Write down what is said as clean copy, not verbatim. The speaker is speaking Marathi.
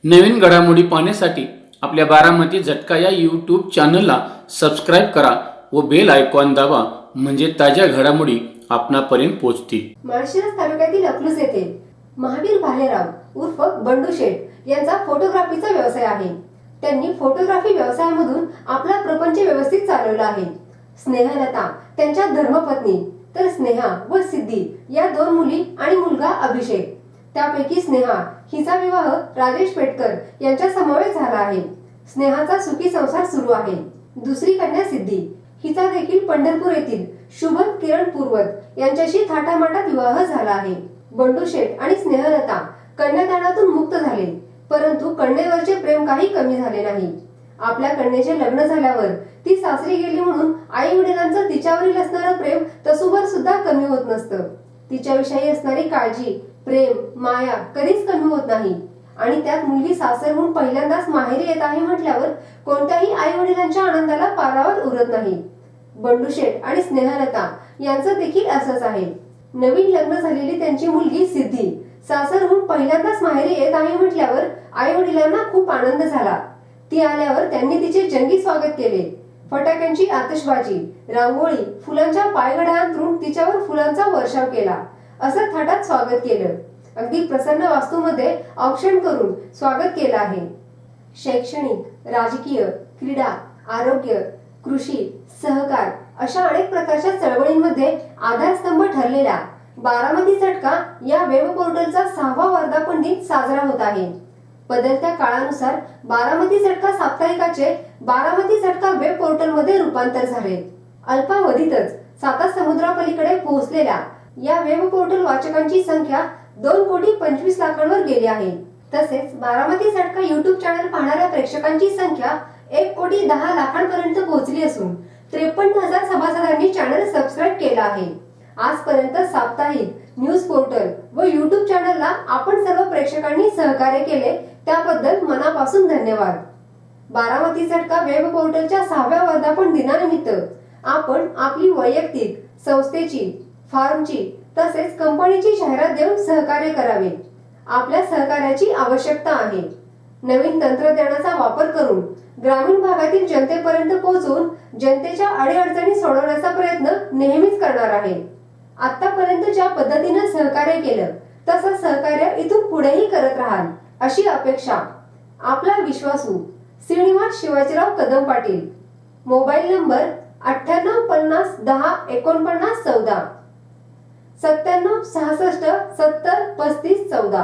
नवीन घडामोडी पाहण्यासाठी आपल्या बारामती झटका या यूट्यूब चॅनलला सबस्क्राईब करा व बेल आयकॉन दाबा, म्हणजे ताज्या घडामोडी आपणापर्यंत पोहोचतील. माळशिरस तालुक्यातील अकलूज येथे महावीर भालेराव उर्फ बंडू शेठ यांचा फोटोग्राफीचा व्यवसाय आहे. त्यांनी फोटोग्राफी व्यवसायामधून आपला प्रपंच व्यवस्थित चालवला आहे. स्नेहलता त्यांच्या धर्मपत्नी, तर स्नेहा व सिद्धी या दोन मुली आणि मुलगा अभिषेक. त्यापैकी स्नेहा हिचा विवाह राजेश पेटकर यांच्या समवेत झाला आहे. स्नेहाचा सुखी संसार सुरू आहे. दुसरी कन्या सिद्धी हिचा देखील पंढरपूर येथील शुभम किरण पूर्वत यांच्याशी थाटामाटात विवाह झाला आहे. बंडू शेठ आणि स्नेहलता कन्यादानातून मुक्त झाले, परंतु कन्येवरचे प्रेम काही कमी झाले नाही. आपल्या कन्येचे लग्न झाल्यावर ती सासरी गेली म्हणून आई वडिलांचं तिच्यावरील असणारं प्रेम तसुभर सुद्धा कमी होत नसतं. तिच्याविषयी असणारी काळजी, प्रेम, माया कधीच कमी होत नाही. आणि त्यात मुलगी सासरहून पहिल्यांदाच माहेरी येत आहे म्हटल्यावर कोणत्याही आई वडिलांच्या आनंदाला पारावर उरत नाही. बंडू शेठ आणि स्नेहलता यांचं देखील असंच आहे. नवीन लग्न झालेली त्यांची मुलगी सिद्धी सासरहून पहिल्यांदाच माहेरी येत आहे म्हटल्यावर आई वडिलांना खूप आनंद झाला. ती आल्यावर त्यांनी तिचे जंगी स्वागत केले. फटाक्यांची आतषबाजी, रांगोळी, फुलांच्या पायघड्या अंतरून तिच्यावर फुलांचा वर्षाव केला. असं थाटात स्वागत केलं. अगदी प्रसन्न वास्तूमध्ये औक्षण करून स्वागत केलं आहे. शैक्षणिक, राजकीय, क्रीडा, आरोग्य, कृषी, सहकार अशा अनेक प्रकारच्या चळवळींमध्ये आधारस्तंभ ठरलेला बारामती झटका या वेब पोर्टलचा 6वा वर्धापन दिन साजरा होत आहे. बदलत्या काळानुसार बारामती झटका साप्ताहिकाचे बारामती झटका वेब पोर्टल मध्ये रूपांतर झाले. अल्पावधीतच साता समुद्रापलीकडे पोहोचलेल्या या वेब पोर्टल वाचकांची संख्या 2,25,00,000 गेली आहे. तसेच बारामती झटका युट्यूब चॅनल पाहणाऱ्या प्रेक्षकांची संख्या 1,10,00,000 पर्यंत पोहोचली असून 53,000 सभासदांनी चॅनल सबस्क्राईब केला आहे. आजपर्यंत साप्ताहिक न्यूज पोर्टल व युट्यूब चॅनलला आपण सर्व प्रेक्षकांनी सहकार्य केले त्याबद्दल मनापासून धन्यवाद. बारामती झटका वेब पोर्टलच्या 6व्या वर्धापन दिनानिमित्त आपण आपली वैयक्तिक, संस्थेची, फार्मची तसेच कंपनीची जाहिरात देऊन सहकार्य करावे. आपल्या सहकार्याची आवश्यकता आहे. नवीन तंत्रज्ञानाचा वापर करून ग्रामीण भागातील जनतेपर्यंत पोहोचून जनतेच्या अडीअडचणी सोडवण्याचा प्रयत्न नेहमीच करणार आहे. आतापर्यंत ज्या पद्धतीने सहकार्य केलं तसं सहकार्य इथून पुढेही करत राहाल अशी अपेक्षा. आपला विश्वासू श्रीनिवास शिवाजीराव कदम पाटील. Mobile number 9850 10 49 14, 97 66 70 35 14.